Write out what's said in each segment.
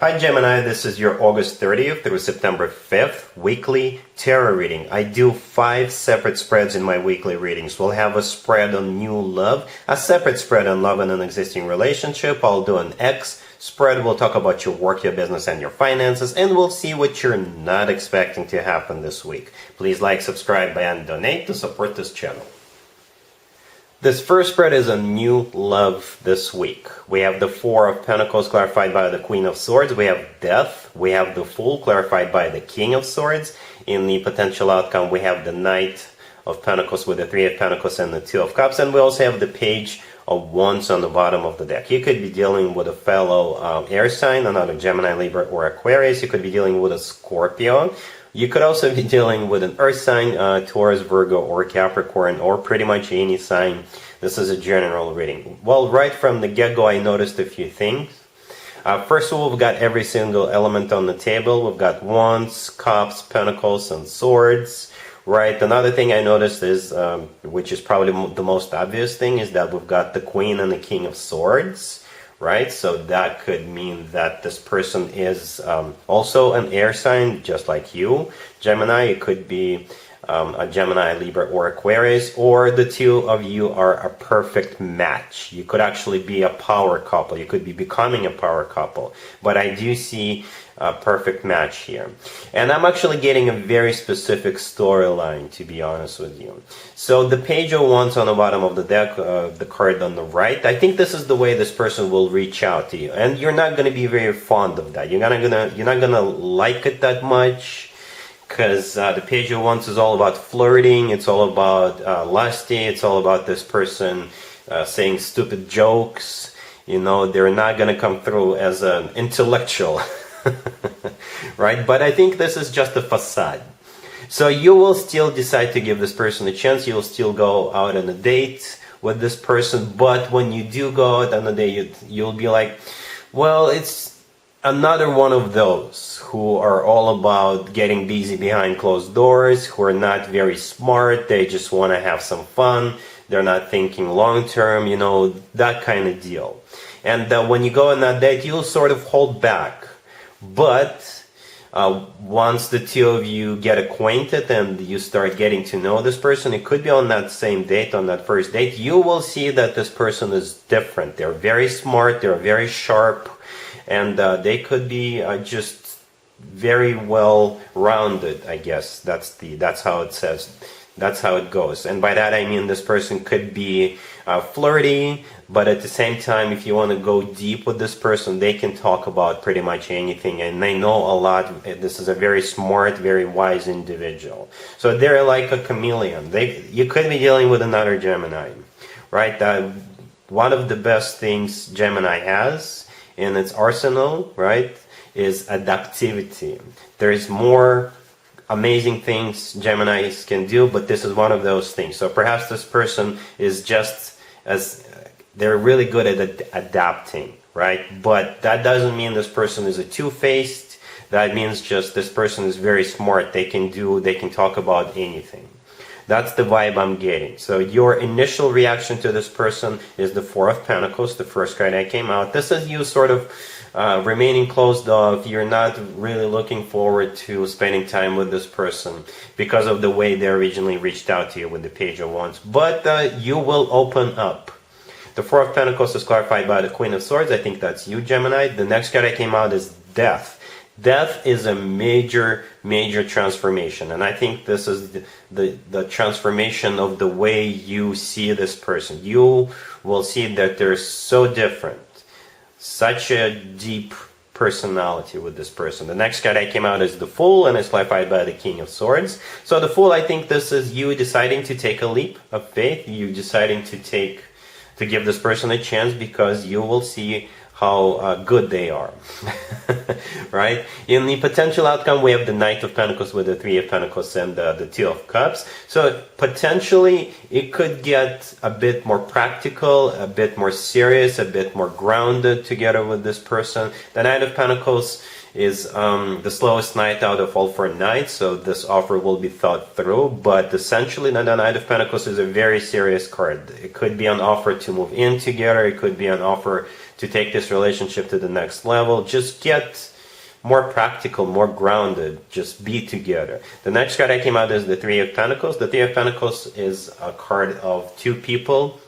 Hi Gemini, this is your August 30th through September 5th weekly tarot reading. I do 5 separate spreads in my weekly readings. We'll have a spread on new love, a separate spread on love in an existing relationship. I'll do an X spread. We'll talk about your work, your business, and your finances, and we'll see what you're not expecting to happen this week. Please like, subscribe, and donate to support this channel. This first spread is a new love this week. We have the Four of Pentacles clarified by the Queen of Swords. We have Death. We have the Fool clarified by the King of Swords. In the potential outcome, we have the Knight of Pentacles with the Three of Pentacles and the Two of Cups. And we also have the Page of Wands on the bottom of the deck. You could be dealing with a fellow air sign, another Gemini, Libra, or Aquarius. You could be dealing with a Scorpio. You could also be dealing with an earth sign, Taurus, Virgo, or Capricorn, or pretty much any sign. This is a general reading. Well, right from the get-go, I noticed a few things. First of all, we've got every single element on the table. We've got Wands, Cups, Pentacles, and Swords. Right. Another thing I noticed is, which is probably the most obvious thing, is that we've got the Queen and the King of Swords. Right, so that could mean that this person is also an air sign, just like you, Gemini. It could be a Gemini, Libra, or Aquarius, or the two of you are a perfect match. You could actually be a power couple. You could be becoming a power couple. But I do see a perfect match here. And I'm actually getting a very specific storyline, to be honest with you. So the Page of Wands on the bottom of the deck, the card on the right, I think this is the way this person will reach out to you. And you're not going to be very fond of that. You're not gonna like it that much, because the Page of Wands is all about flirting. It's all about lusty. It's all about this person saying stupid jokes. You know, they're not going to come through as an intellectual. Right? But I think this is just a facade. So you will still decide to give this person a chance. You'll still go out on a date with this person. But when you do go out on a date, you'll be like, well, it's another one of those who are all about getting busy behind closed doors, who are not very smart. They just want to have some fun. They're not thinking long term, you know, that kind of deal. And when you go on that date, you'll sort of hold back. But once the two of you get acquainted and you start getting to know this person, it could be on that same date, on that first date, you will see that this person is different. They're very smart, they're very sharp, and they could be just very well rounded, I guess. That's how it says. That's how it goes. And by that I mean this person could be flirty, but at the same time, if you want to go deep with this person, they can talk about pretty much anything, and they know a lot. This is a very smart, very wise individual. So they're like a chameleon. You could be dealing with another Gemini, right? One of the best things Gemini has in its arsenal, right, is adaptivity. There's more amazing things Geminis can do, but this is one of those things. So perhaps this person is just as they're really good at adapting, right? But that doesn't mean this person is a two-faced. That means just this person is very smart. They can talk about anything. That's the vibe I'm getting. So your initial reaction to this person is the Four of Pentacles, the first card that came out. This is you sort of remaining closed off. You're not really looking forward to spending time with this person because of the way they originally reached out to you with the Page of Wands. But you will open up. The Four of Pentacles is clarified by the Queen of Swords. I think that's you, Gemini. The next card that came out is Death. Death is a major, major transformation. And I think this is the transformation of the way you see this person. You will see that they're so different. Such a deep personality with this person. The next card that came out is the Fool, and it's clarified by the King of Swords. So the Fool, I think this is you deciding to take a leap of faith. You deciding to give this person a chance, because you will see how good they are. Right? In the potential outcome, we have the Knight of Pentacles with the Three of Pentacles and the Two of Cups. So potentially it could get a bit more practical, a bit more serious, a bit more grounded together with this person. The Knight of Pentacles is the slowest knight out of all 4 knights, so this offer will be thought through. But essentially, the Knight of Pentacles is a very serious card. It could be an offer to move in together. It could be an offer to take this relationship to the next level. Just get more practical, more grounded, just be together. The next card that came out is the Three of Pentacles. The Three of Pentacles is a card of two people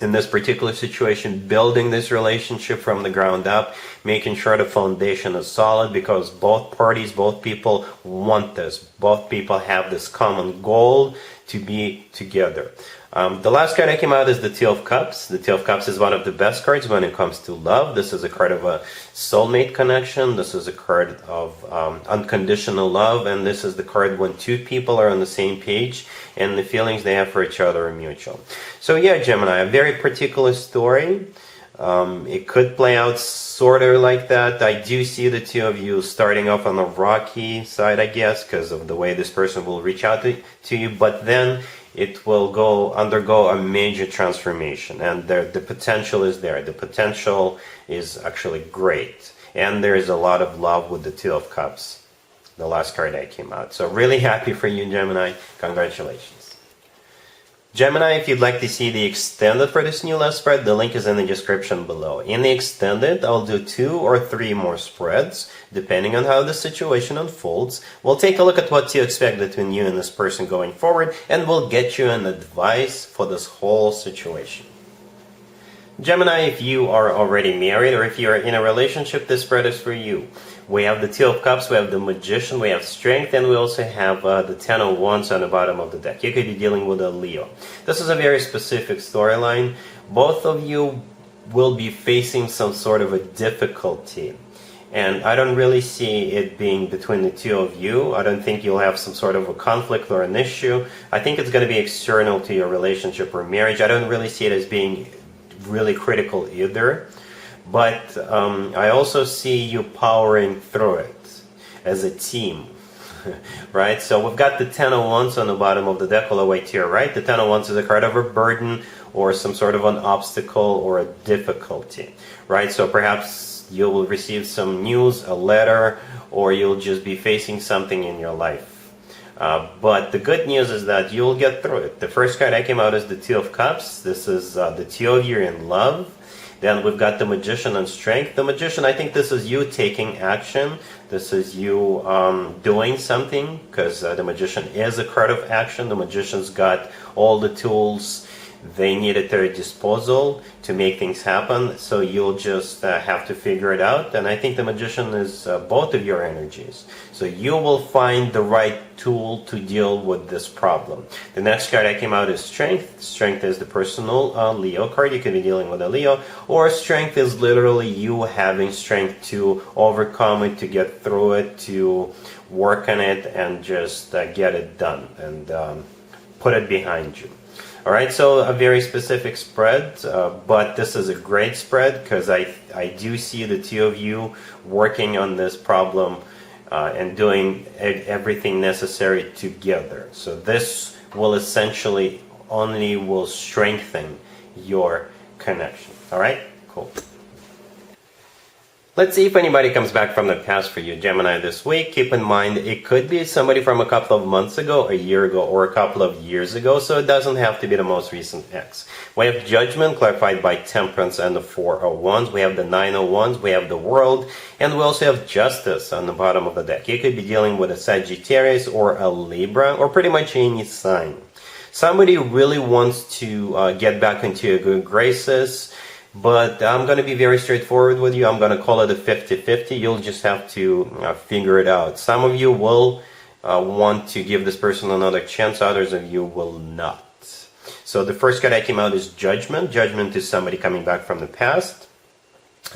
in this particular situation, building this relationship from the ground up, making sure the foundation is solid, because both parties, both people want this. Both people have this common goal to be together. The last card that came out is the Two of Cups. The Two of Cups is one of the best cards when it comes to love. This is a card of a soulmate connection. This is a card of unconditional love. And this is the card when two people are on the same page and the feelings they have for each other are mutual. So yeah, Gemini, a very particular story. It could play out sort of like that. I do see the two of you starting off on the rocky side, I guess, because of the way this person will reach out to you. But then it will undergo a major transformation, and the potential is there. The potential is actually great, and there is a lot of love with the Two of Cups, the last card that came out. So really happy for you, Gemini. Congratulations. Gemini, if you'd like to see the extended for this new love spread, the link is in the description below. In the extended, I'll do 2 or 3 more spreads, depending on how the situation unfolds. We'll take a look at what to expect between you and this person going forward, and we'll get you an advice for this whole situation. Gemini, if you are already married or if you're in a relationship, this spread is for you. We have the Two of Cups, we have the Magician, we have Strength, and we also have the Ten of Wands on the bottom of the deck. You could be dealing with a Leo. This is a very specific storyline. Both of you will be facing some sort of a difficulty. And I don't really see it being between the two of you. I don't think you'll have some sort of a conflict or an issue. I think it's going to be external to your relationship or marriage. I don't really see it as being really critical either. But I also see you powering through it as a team, right? So we've got the Ten of Wands on the bottom of the deck all the way to your right. The Ten of Wands is a card of a burden or some sort of an obstacle or a difficulty, right? So perhaps you will receive some news, a letter, or you'll just be facing something in your life. But the good news is that you'll get through it. The first card that came out is the Two of Cups. This is the two of you in love. Then we've got the Magician and Strength. The Magician, I think this is you taking action. This is you doing something, because the Magician is a card of action. The Magician's got all the tools they need at their disposal to make things happen. So you'll just have to figure it out. And I think the Magician is both of your energies. So you will find the right tool to deal with this problem. The next card that came out is Strength. Strength is the personal Leo card. You could be dealing with a Leo. Or Strength is literally you having strength to overcome it, to get through it, to work on it, and just get it done and put it behind you. Alright, so a very specific spread, but this is a great spread because I do see the two of you working on this problem and doing everything necessary together. So this will essentially will strengthen your connection. Alright, cool. Let's see if anybody comes back from the past for you, Gemini, this week. Keep in mind, it could be somebody from a couple of months ago, a year ago, or a couple of years ago, so it doesn't have to be the most recent ex. We have Judgment, clarified by Temperance and the Four of Wands. We have the Nine of Wands, we have the World, and we also have Justice on the bottom of the deck. You could be dealing with a Sagittarius or a Libra, or pretty much any sign. Somebody really wants to get back into your good graces. But I'm going to be very straightforward with you. I'm going to call it a 50-50. You'll just have to figure it out. Some of you will want to give this person another chance. Others of you will not. So the first card that came out is Judgment. Judgment is somebody coming back from the past.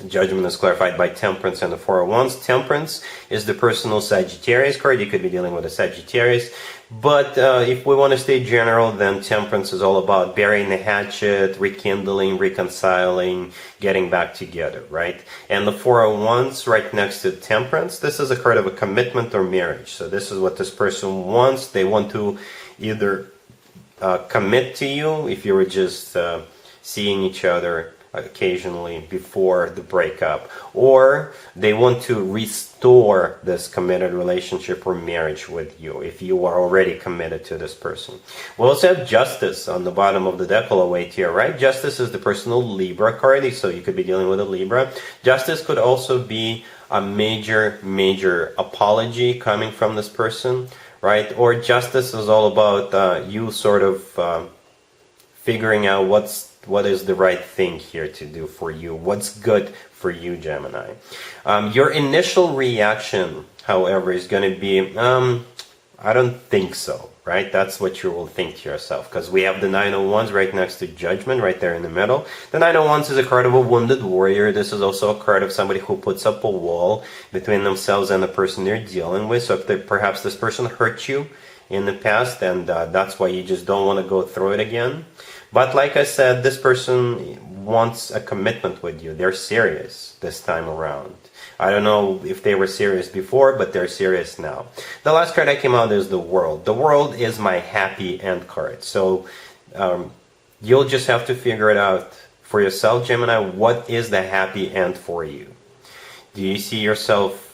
Judgment is clarified by Temperance and the Four of Wands. Temperance is the personal Sagittarius card. You could be dealing with a Sagittarius. But if we want to stay general, then Temperance is all about burying the hatchet, rekindling, reconciling, getting back together, right? And the Four of Wands right next to Temperance, this is a card of a commitment or marriage. So this is what this person wants. They want to either commit to you if you were just seeing each other occasionally before the breakup, or they want to restore this committed relationship or marriage with you if you are already committed to this person. We also have Justice on the bottom of the deck all the way to your right. Justice is the personal Libra card, so you could be dealing with a Libra. Justice could also be a major apology coming from this person, right? Or Justice is all about you sort of figuring out what is the right thing here to do for you, what's good for you, Gemini. Your initial reaction, however, is going to be, I don't think so, right? That's what you will think to yourself, because we have the Nine of Wands right next to Judgment, right there in the middle. The Nine of Wands is a card of a wounded warrior. This is also a card of somebody who puts up a wall between themselves and the person they're dealing with. So if perhaps this person hurt you in the past, and that's why you just don't want to go through it again. But like I said, this person wants a commitment with you. They're serious this time around. I don't know if they were serious before, but they're serious now. The last card that came out is the World. The World is my happy end card. So you'll just have to figure it out for yourself, Gemini. What is the happy end for you? Do you see yourself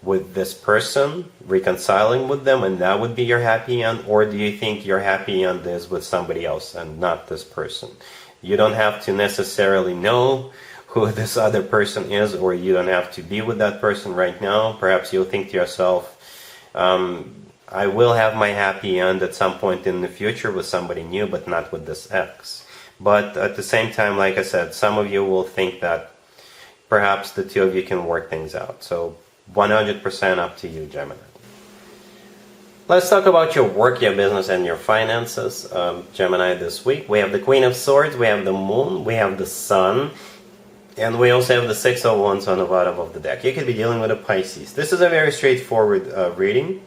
with this person, reconciling with them, and that would be your happy end? Or do you think your happy end is with somebody else and not this person? You don't have to necessarily know who this other person is, or you don't have to be with that person right now. Perhaps you'll think to yourself, I will have my happy end at some point in the future with somebody new, but not with this ex. But at the same time, like I said, some of you will think that perhaps the two of you can work things out. So 100% up to you, Gemini. Let's talk about your work, your business, and your finances, Gemini, this week. We have the Queen of Swords, we have the Moon, we have the Sun, and we also have the Six of Wands on the bottom of the deck. You could be dealing with a Pisces. This is a very straightforward reading,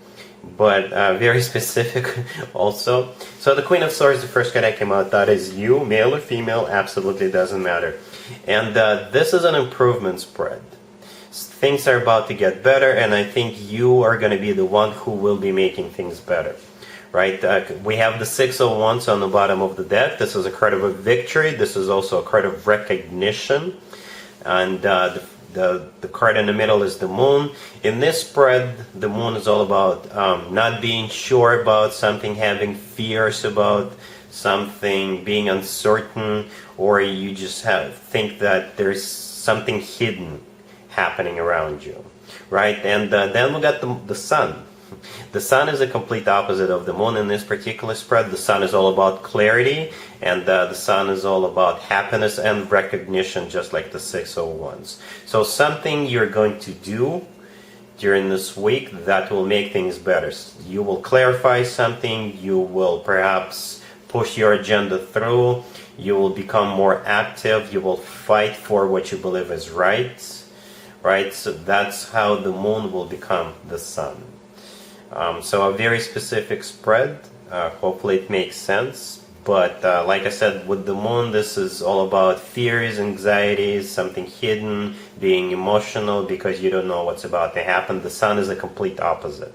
but very specific also. So the Queen of Swords, the first card that came out, that is you, male or female, absolutely doesn't matter. And this is an improvement spread. Things are about to get better, and I think you are going to be the one who will be making things better, right? We have the Six of Wands on the bottom of the deck. This is a card of a victory. This is also a card of recognition. And the card in the middle is the Moon. In this spread, the Moon is all about not being sure about something, having fears about something, being uncertain, or you just think that there's something hidden happening around you, right? And then we got the Sun. The Sun is a complete opposite of the Moon in this particular spread. The Sun is all about clarity, and the Sun is all about happiness and recognition, just like the Six of Wands. So something you're going to do during this week that will make things better. You will clarify something, you will perhaps push your agenda through, you will become more active, you will fight for what you believe is right. Right, so that's how the Moon will become the Sun. So a very specific spread. Hopefully it makes sense. But like I said, with the Moon, this is all about fears, anxieties, something hidden, being emotional because you don't know what's about to happen. The Sun is a complete opposite,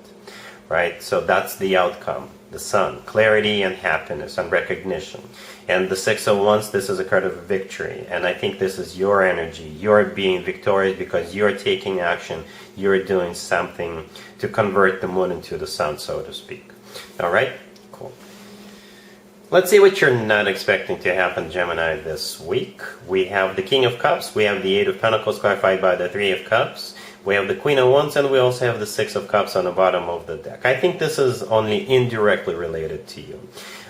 right? So that's the outcome. The Sun, clarity and happiness and recognition. And the Six of Wands, this is a card of victory. And I think this is your energy. You're being victorious because you're taking action. You're doing something to convert the Moon into the Sun, so to speak. All right? Cool. Let's see what you're not expecting to happen, Gemini, this week. We have the King of Cups. We have the Eight of Pentacles clarified by the Three of Cups. We have the Queen of Wands, and we also have the Six of Cups on the bottom of the deck. I think this is only indirectly related to you.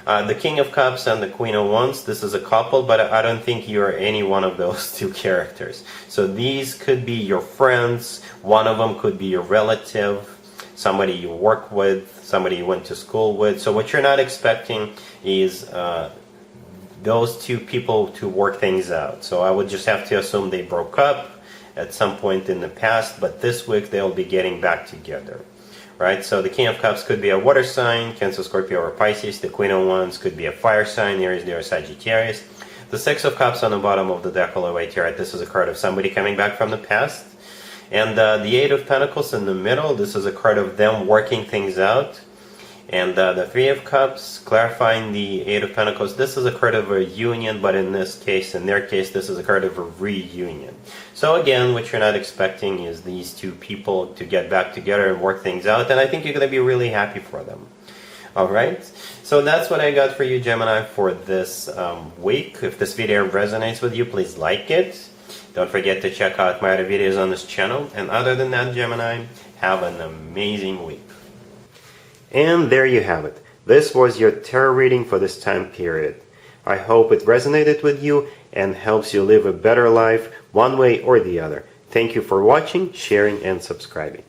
The King of Cups and the Queen of Wands, this is a couple, but I don't think you're any one of those two characters. So these could be your friends, one of them could be your relative, somebody you work with, somebody you went to school with. So what you're not expecting is those two people to work things out. So I would just have to assume they broke up at some point in the past, but this week they'll be getting back together. Right, so the King of Cups could be a water sign, Cancer, Scorpio, or Pisces. The Queen of Wands could be a fire sign, Aries, Leo, Sagittarius. The Six of Cups on the bottom of the deck all the way to right. This is a card of somebody coming back from the past. And the Eight of Pentacles in the middle, this is a card of them working things out. And the Three of Cups, clarifying the Eight of Pentacles. This is a card of a union, but in this case, in their case, this is a card of a reunion. So again, what you're not expecting is these two people to get back together and work things out, and I think you're going to be really happy for them. Alright, so that's what I got for you, Gemini, for this week. If this video resonates with you, please like it. Don't forget to check out my other videos on this channel. And other than that, Gemini, have an amazing week. And there you have it. This was your tarot reading for this time period. I hope it resonated with you and helps you live a better life one way or the other. Thank you for watching, sharing, and subscribing.